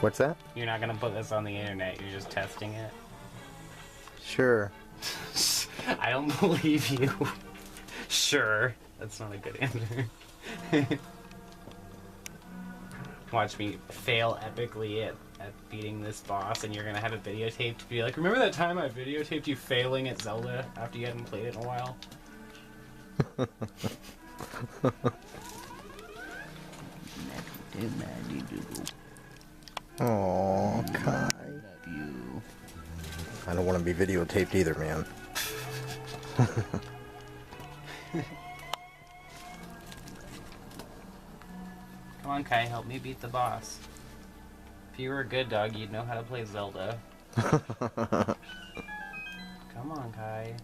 What's that? You're not gonna put this on the internet, you're just testing it? Sure. I don't believe you. Sure. That's not a good answer. Watch me fail epically at beating this boss, and you're gonna have it videotaped to be like, remember that time I videotaped you failing at Zelda after you hadn't played it in a while? Oh, Kai. I don't want to be videotaped either, man. Come on, Kai, help me beat the boss. If you were a good dog, you'd know how to play Zelda. Come on, Kai.